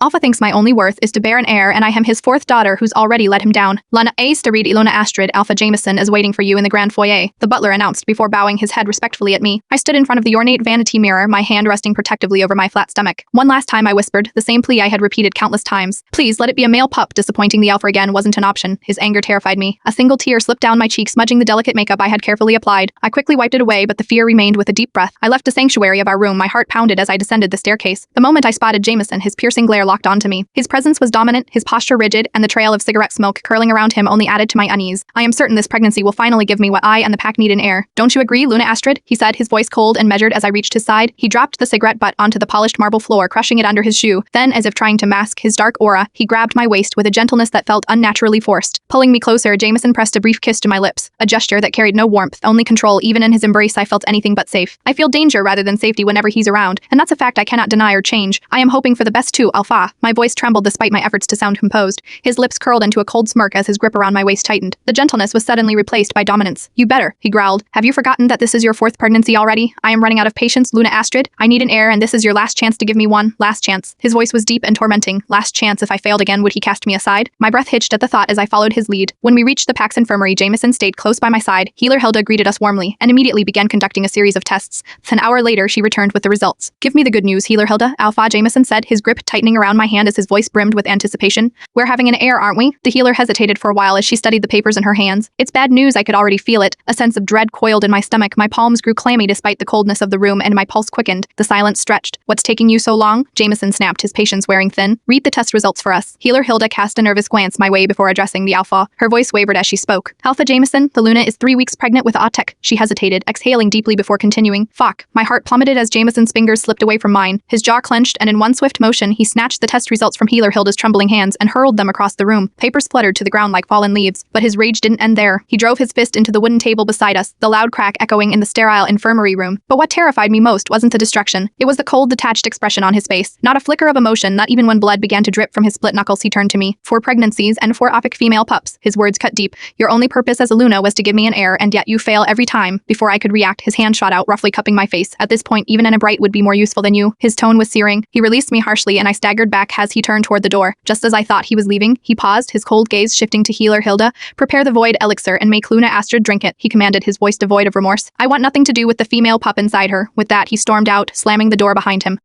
Alpha thinks my only worth is to bear an heir, and I am his fourth daughter who's already let him down. Lana A. Starid Ilona Astrid Alpha Jameson is waiting for you in the grand foyer, the butler announced before bowing his head respectfully at me. I stood in front of the ornate vanity mirror, my hand resting protectively over my flat stomach. One last time I whispered, the same plea I had repeated countless times. Please, let it be a male pup. Disappointing the Alpha again wasn't an option. His anger terrified me. A single tear slipped down my cheek, smudging the delicate makeup I had carefully applied. I quickly wiped it away, but the fear remained. With a deep breath, I left the sanctuary of our room, my heart pounded as I descended the staircase. The moment I spotted Jameson, his piercing glare locked onto me. His presence was dominant, his posture rigid, and the trail of cigarette smoke curling around him only added to my unease. I am certain this pregnancy will finally give me what I and the pack need in heir. Don't you agree, Luna Astrid? He said, his voice cold and measured as I reached his side. He dropped the cigarette butt onto the polished marble floor, crushing it under his shoe. Then, as if trying to mask his dark aura, he grabbed my waist with a gentleness that felt unnaturally forced. Pulling me closer, Jameson pressed a brief kiss to my lips, a gesture that carried no warmth, only control. Even in his embrace, I felt anything but safe. I feel danger rather than safety whenever he's around, and that's a fact I cannot deny or change. I am hoping for the best too, Alpha. My voice trembled despite my efforts to sound composed. His lips curled into a cold smirk as his grip around my waist tightened. The gentleness was suddenly replaced by dominance. You better, he growled. Have you forgotten that this is your fourth pregnancy already? I am running out of patience, Luna Astrid. I need an heir, and this is your last chance to give me one. Last chance. His voice was deep and tormenting. Last chance. If I failed again, would he cast me aside? My breath hitched at the thought as I followed his lead. When we reached the pack's infirmary, Jameson stayed close by my side. Healer Hilda greeted us warmly and immediately began conducting a series of tests. An hour later, she returned with the results. Give me the good news, Healer Hilda, Alpha Jameson said, his grip tightening around my hand as his voice brimmed with anticipation. We're having an heir, aren't we? The healer hesitated for a while as she studied the papers in her hands. It's bad news, I could already feel it. A sense of dread coiled in my stomach. My palms grew clammy despite the coldness of the room, and my pulse quickened. The silence stretched. What's taking you so long? Jameson snapped, his patience wearing thin. Read the test results for us. Healer Hilda cast a nervous glance my way before addressing the Alpha. Her voice wavered as she spoke. Alpha Jameson, the Luna is 3 weeks pregnant with Autek. She hesitated, exhaling deeply before continuing. Fuck. My heart plummeted as Jameson's fingers slipped away from mine. His jaw clenched, and in one swift motion, he snatched the test results from Healer Hilda's trembling hands and hurled them across the room. Papers fluttered to the ground like fallen leaves, but his rage didn't end there. He drove his fist into the wooden table beside us, the loud crack echoing in the sterile infirmary room. But what terrified me most wasn't the destruction. It was the cold, detached expression on his face. Not a flicker of emotion, not even when blood began to drip from his split knuckles. He turned to me. 4 pregnancies and 4 Autek female pups. His words cut deep. Your only purpose as a Luna was to give me an heir, and yet you fail every time. Before I could react, his hand shot out, roughly cupping my face. At this point, even an Ebright would be more useful than you. His tone was searing. He released me harshly, and I staggered back as he turned toward the door. Just as I thought he was leaving, he paused, his cold gaze shifting to Healer Hilda. Prepare the void elixir and make Luna Astrid drink it, he commanded, his voice devoid of remorse. I want nothing to do with the female pup inside her. With that, he stormed out, slamming the door behind him.